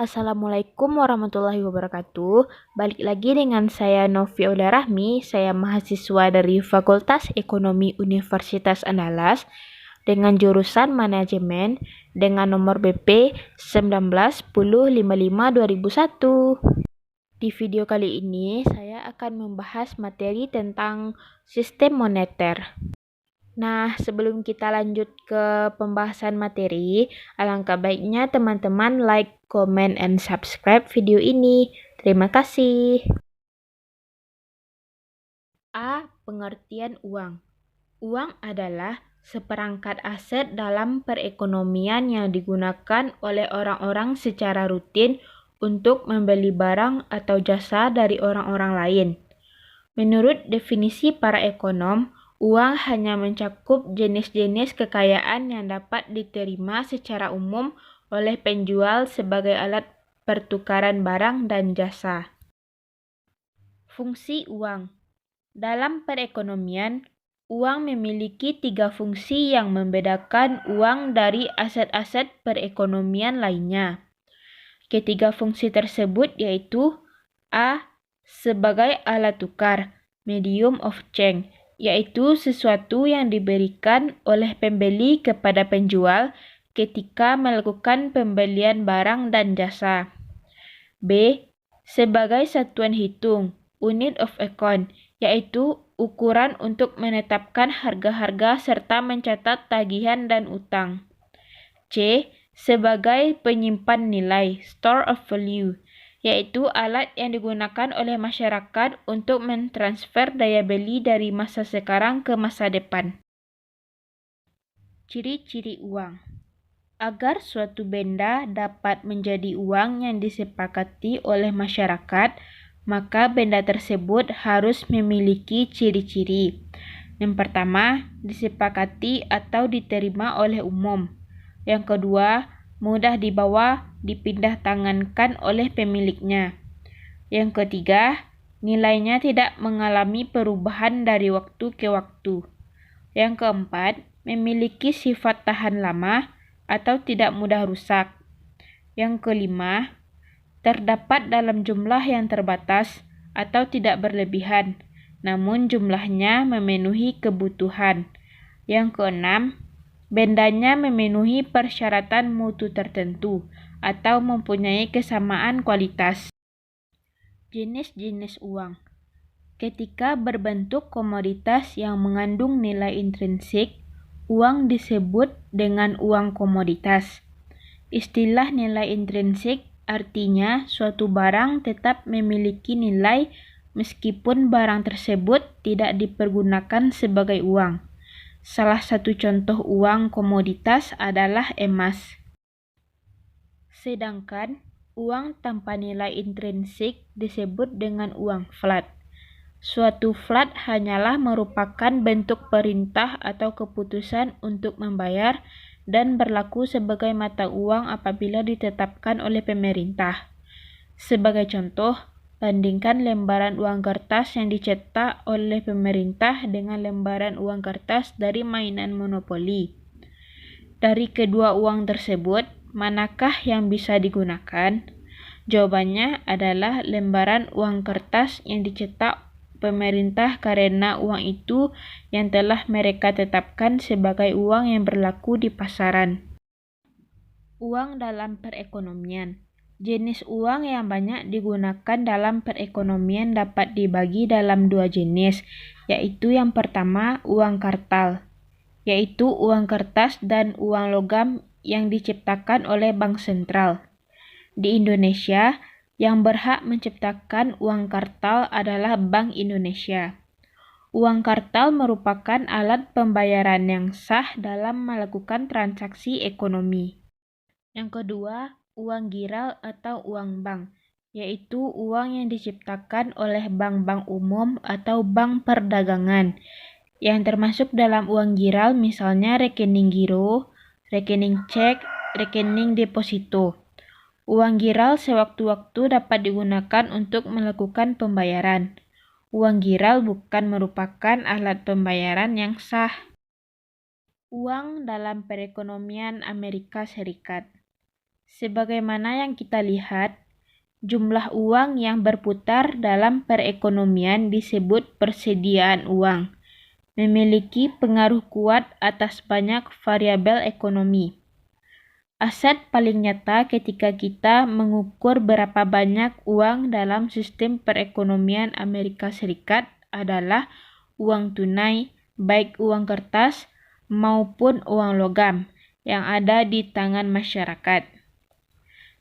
Assalamualaikum warahmatullahi wabarakatuh. Balik lagi dengan saya Novi Aulia Rahmi. Saya mahasiswa dari Fakultas Ekonomi Universitas Andalas dengan jurusan Manajemen dengan nomor BP 191055-2001. Di video kali ini saya akan membahas materi tentang sistem moneter. Nah, sebelum kita lanjut ke pembahasan materi, alangkah baiknya teman-teman like, comment, and subscribe video ini. Terima kasih. A. Pengertian uang. Uang adalah seperangkat aset dalam perekonomian yang digunakan oleh orang-orang secara rutin untuk membeli barang atau jasa dari orang-orang lain. Menurut definisi para ekonom, uang hanya mencakup jenis-jenis kekayaan yang dapat diterima secara umum oleh penjual sebagai alat pertukaran barang dan jasa. Fungsi uang. Dalam perekonomian, uang memiliki 3 fungsi yang membedakan uang dari aset-aset perekonomian lainnya. Ketiga fungsi tersebut yaitu A. Sebagai alat tukar, medium of change, yaitu sesuatu yang diberikan oleh pembeli kepada penjual ketika melakukan pembelian barang dan jasa. B. Sebagai satuan hitung, unit of account, yaitu ukuran untuk menetapkan harga-harga serta mencatat tagihan dan utang. C. Sebagai penyimpan nilai, store of value, yaitu alat yang digunakan oleh masyarakat untuk mentransfer daya beli dari masa sekarang ke masa depan. Ciri-ciri uang. Agar suatu benda dapat menjadi uang yang disepakati oleh masyarakat, maka benda tersebut harus memiliki ciri-ciri. Yang pertama, disepakati atau diterima oleh umum. Yang kedua, mudah dibawa, dipindah tangankan oleh pemiliknya. Yang ketiga, nilainya tidak mengalami perubahan dari waktu ke waktu. Yang keempat, memiliki sifat tahan lama atau tidak mudah rusak. Yang kelima, terdapat dalam jumlah yang terbatas atau tidak berlebihan, namun jumlahnya memenuhi kebutuhan. Yang keenam, bendanya memenuhi persyaratan mutu tertentu atau mempunyai kesamaan kualitas. Jenis-jenis uang. Ketika berbentuk komoditas yang mengandung nilai intrinsik, uang disebut dengan uang komoditas. Istilah nilai intrinsik artinya suatu barang tetap memiliki nilai meskipun barang tersebut tidak dipergunakan sebagai uang. Salah satu contoh uang komoditas adalah emas. Sedangkan uang tanpa nilai intrinsik disebut dengan uang flat. Suatu flat hanyalah merupakan bentuk perintah atau keputusan untuk membayar dan berlaku sebagai mata uang apabila ditetapkan oleh pemerintah. Sebagai contoh, bandingkan lembaran uang kertas yang dicetak oleh pemerintah dengan lembaran uang kertas dari mainan monopoli. Dari kedua uang tersebut, manakah yang bisa digunakan? Jawabannya adalah lembaran uang kertas yang dicetak pemerintah karena uang itu yang telah mereka tetapkan sebagai uang yang berlaku di pasaran. Uang dalam perekonomian. Jenis uang yang banyak digunakan dalam perekonomian dapat dibagi dalam 2 jenis, yaitu yang pertama uang kartal, yaitu uang kertas dan uang logam yang diciptakan oleh Bank Sentral. Di Indonesia, yang berhak menciptakan uang kartal adalah Bank Indonesia. Uang kartal merupakan alat pembayaran yang sah dalam melakukan transaksi ekonomi. Yang kedua, uang giral atau uang bank, yaitu uang yang diciptakan oleh bank-bank umum atau bank perdagangan, yang termasuk dalam uang giral misalnya rekening giro, rekening cek, rekening deposito. Uang giral sewaktu-waktu dapat digunakan untuk melakukan pembayaran. Uang giral bukan merupakan alat pembayaran yang sah. Uang dalam perekonomian Amerika Serikat. Sebagaimana yang kita lihat, jumlah uang yang berputar dalam perekonomian disebut persediaan uang, memiliki pengaruh kuat atas banyak variabel ekonomi. Aset paling nyata ketika kita mengukur berapa banyak uang dalam sistem perekonomian Amerika Serikat adalah uang tunai, baik uang kertas maupun uang logam, yang ada di tangan masyarakat.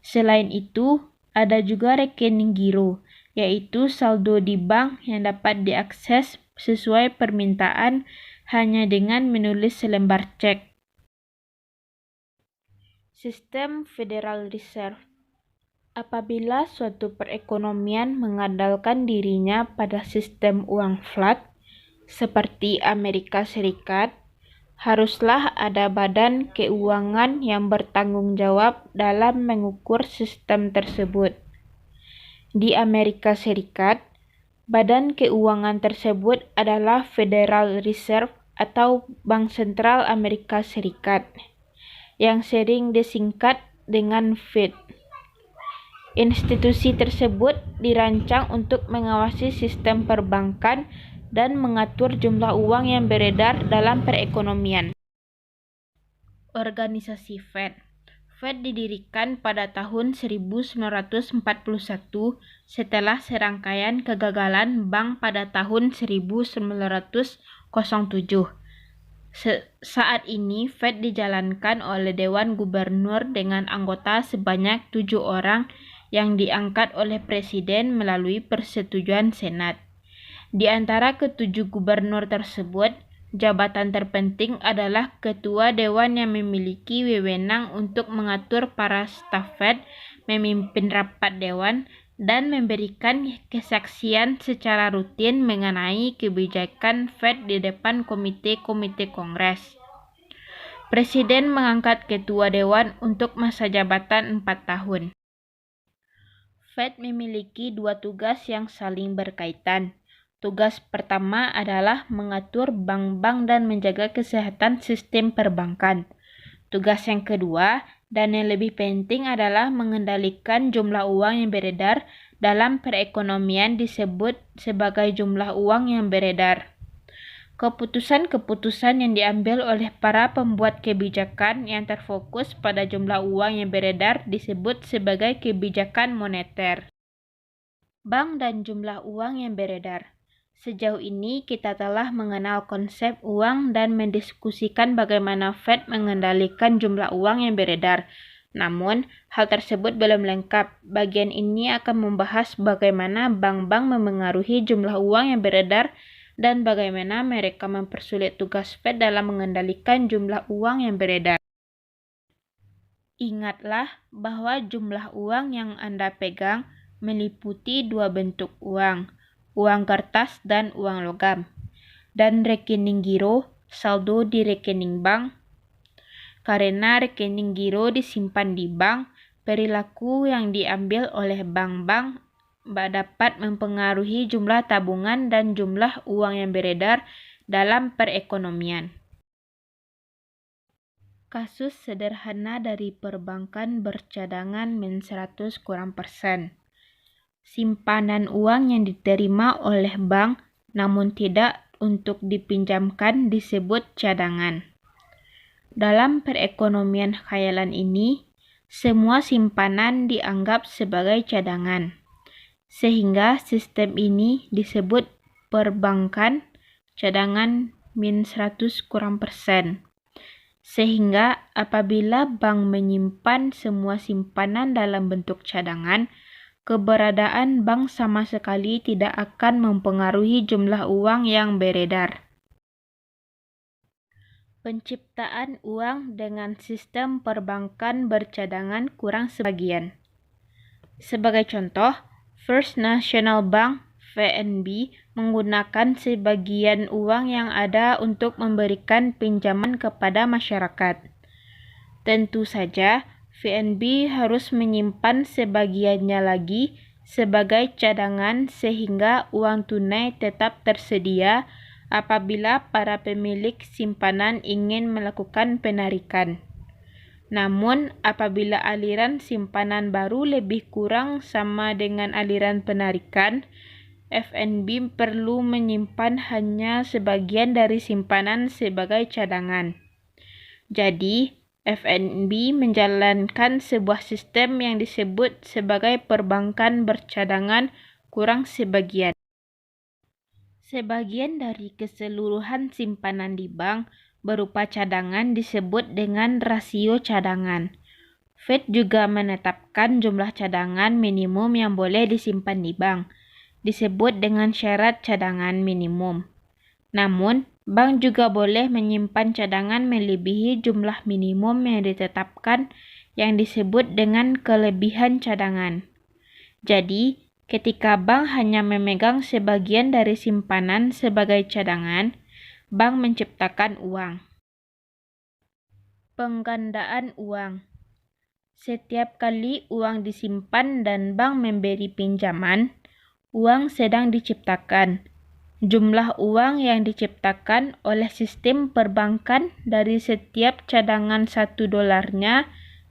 Selain itu, ada juga rekening giro, yaitu saldo di bank yang dapat diakses sesuai permintaan hanya dengan menulis selembar cek. Sistem Federal Reserve. Apabila suatu perekonomian mengandalkan dirinya pada sistem uang flat, seperti Amerika Serikat, haruslah ada badan keuangan yang bertanggung jawab dalam mengukur sistem tersebut. Di Amerika Serikat, badan keuangan tersebut adalah Federal Reserve atau Bank Sentral Amerika Serikat, yang sering disingkat dengan Fed. Institusi tersebut dirancang untuk mengawasi sistem perbankan dan mengatur jumlah uang yang beredar dalam perekonomian. Organisasi Fed. Fed didirikan pada tahun 1941 setelah serangkaian kegagalan bank pada tahun 1907. Saat ini Fed dijalankan oleh Dewan Gubernur dengan anggota sebanyak 7 orang yang diangkat oleh Presiden melalui persetujuan Senat. Di antara ketujuh gubernur tersebut, jabatan terpenting adalah Ketua Dewan yang memiliki wewenang untuk mengatur para staf Fed, memimpin rapat Dewan, dan memberikan kesaksian secara rutin mengenai kebijakan Fed di depan komite-komite Kongres. Presiden mengangkat Ketua Dewan untuk masa jabatan 4 tahun. Fed memiliki 2 tugas yang saling berkaitan. Tugas pertama adalah mengatur bank-bank dan menjaga kesehatan sistem perbankan. Tugas yang kedua, dan yang lebih penting, adalah mengendalikan jumlah uang yang beredar dalam perekonomian disebut sebagai jumlah uang yang beredar. Keputusan-keputusan yang diambil oleh para pembuat kebijakan yang terfokus pada jumlah uang yang beredar disebut sebagai kebijakan moneter. Bank dan jumlah uang yang beredar. Sejauh ini kita telah mengenal konsep uang dan mendiskusikan bagaimana Fed mengendalikan jumlah uang yang beredar. Namun, hal tersebut belum lengkap. Bagian ini akan membahas bagaimana bank-bank memengaruhi jumlah uang yang beredar dan bagaimana mereka mempersulit tugas Fed dalam mengendalikan jumlah uang yang beredar. Ingatlah bahwa jumlah uang yang Anda pegang meliputi 2 bentuk uang, uang kertas dan uang logam, dan rekening giro, saldo di rekening bank. Karena rekening giro disimpan di bank, perilaku yang diambil oleh bank-bank dapat mempengaruhi jumlah tabungan dan jumlah uang yang beredar dalam perekonomian. Kasus sederhana dari perbankan bercadangan -100%. Simpanan uang yang diterima oleh bank namun tidak untuk dipinjamkan disebut cadangan. Dalam perekonomian khayalan ini, semua simpanan dianggap sebagai cadangan, sehingga sistem ini disebut perbankan cadangan -100%. Sehingga apabila bank menyimpan semua simpanan dalam bentuk cadangan, keberadaan bank sama sekali tidak akan mempengaruhi jumlah uang yang beredar. Penciptaan uang dengan sistem perbankan bercadangan kurang sebagian. Sebagai contoh, First National Bank (FNB) menggunakan sebagian uang yang ada untuk memberikan pinjaman kepada masyarakat. Tentu saja, FNB harus menyimpan sebagiannya lagi sebagai cadangan sehingga uang tunai tetap tersedia apabila para pemilik simpanan ingin melakukan penarikan. Namun, apabila aliran simpanan baru lebih kurang sama dengan aliran penarikan, FNB perlu menyimpan hanya sebagian dari simpanan sebagai cadangan. Jadi, FNB menjalankan sebuah sistem yang disebut sebagai perbankan bercadangan kurang sebagian. Sebagian dari keseluruhan simpanan di bank berupa cadangan disebut dengan rasio cadangan. Fed juga menetapkan jumlah cadangan minimum yang boleh disimpan di bank, disebut dengan syarat cadangan minimum. Namun, bank juga boleh menyimpan cadangan melebihi jumlah minimum yang ditetapkan yang disebut dengan kelebihan cadangan. Jadi, ketika bank hanya memegang sebagian dari simpanan sebagai cadangan, bank menciptakan uang. Penggandaan uang. Setiap kali uang disimpan dan bank memberi pinjaman, uang sedang diciptakan. Jumlah uang yang diciptakan oleh sistem perbankan dari setiap cadangan $1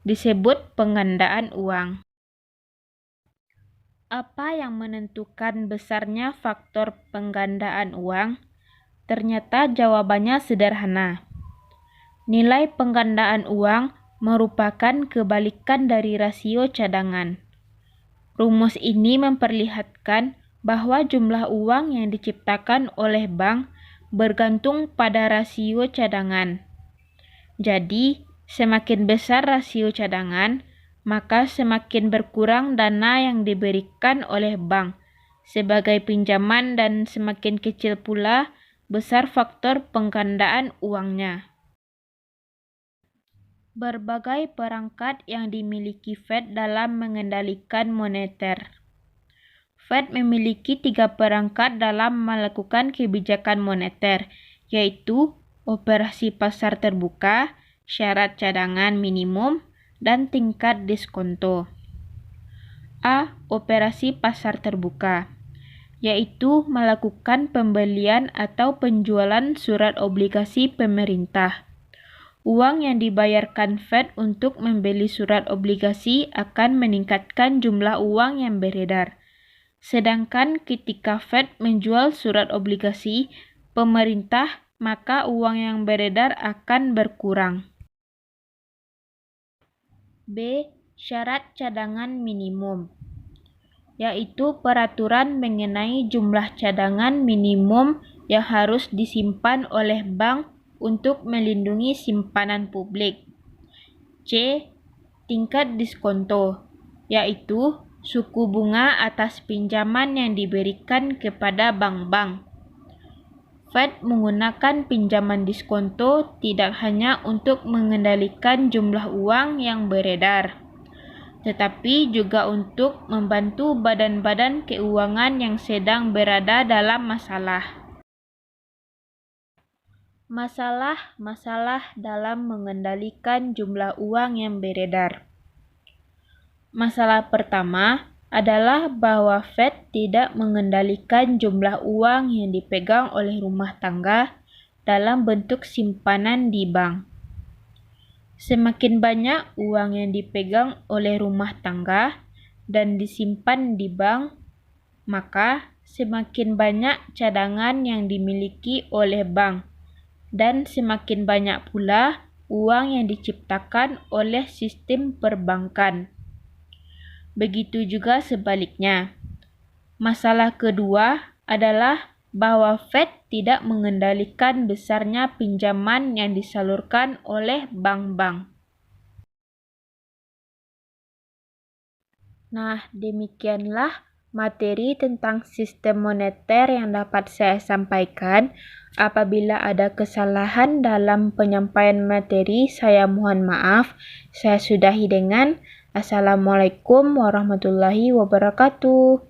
disebut penggandaan uang. Apa yang menentukan besarnya faktor penggandaan uang? Ternyata jawabannya sederhana. Nilai penggandaan uang merupakan kebalikan dari rasio cadangan. Rumus ini memperlihatkan bahwa jumlah uang yang diciptakan oleh bank bergantung pada rasio cadangan. Jadi, semakin besar rasio cadangan, maka semakin berkurang dana yang diberikan oleh bank sebagai pinjaman dan semakin kecil pula besar faktor penggandaan uangnya. Berbagai perangkat yang dimiliki Fed dalam mengendalikan moneter. Fed memiliki 3 perangkat dalam melakukan kebijakan moneter, yaitu operasi pasar terbuka, syarat cadangan minimum, dan tingkat diskonto. A. Operasi pasar terbuka, yaitu melakukan pembelian atau penjualan surat obligasi pemerintah. Uang yang dibayarkan Fed untuk membeli surat obligasi akan meningkatkan jumlah uang yang beredar. Sedangkan ketika Fed menjual surat obligasi pemerintah, maka uang yang beredar akan berkurang. B. Syarat cadangan minimum, yaitu peraturan mengenai jumlah cadangan minimum yang harus disimpan oleh bank untuk melindungi simpanan publik. C. Tingkat diskonto, yaitu suku bunga atas pinjaman yang diberikan kepada bank-bank. Fed menggunakan pinjaman diskonto tidak hanya untuk mengendalikan jumlah uang yang beredar, tetapi juga untuk membantu badan-badan keuangan yang sedang berada dalam masalah. Masalah-masalah dalam mengendalikan jumlah uang yang beredar. Masalah pertama adalah bahwa Fed tidak mengendalikan jumlah uang yang dipegang oleh rumah tangga dalam bentuk simpanan di bank. Semakin banyak uang yang dipegang oleh rumah tangga dan disimpan di bank, maka semakin banyak cadangan yang dimiliki oleh bank, dan semakin banyak pula uang yang diciptakan oleh sistem perbankan. Begitu juga sebaliknya. Masalah kedua adalah bahwa Fed tidak mengendalikan besarnya pinjaman yang disalurkan oleh bank-bank. Nah, demikianlah materi tentang sistem moneter yang dapat saya sampaikan. Apabila ada kesalahan dalam penyampaian materi, saya mohon maaf. Saya sudahi dengan Assalamualaikum warahmatullahi wabarakatuh.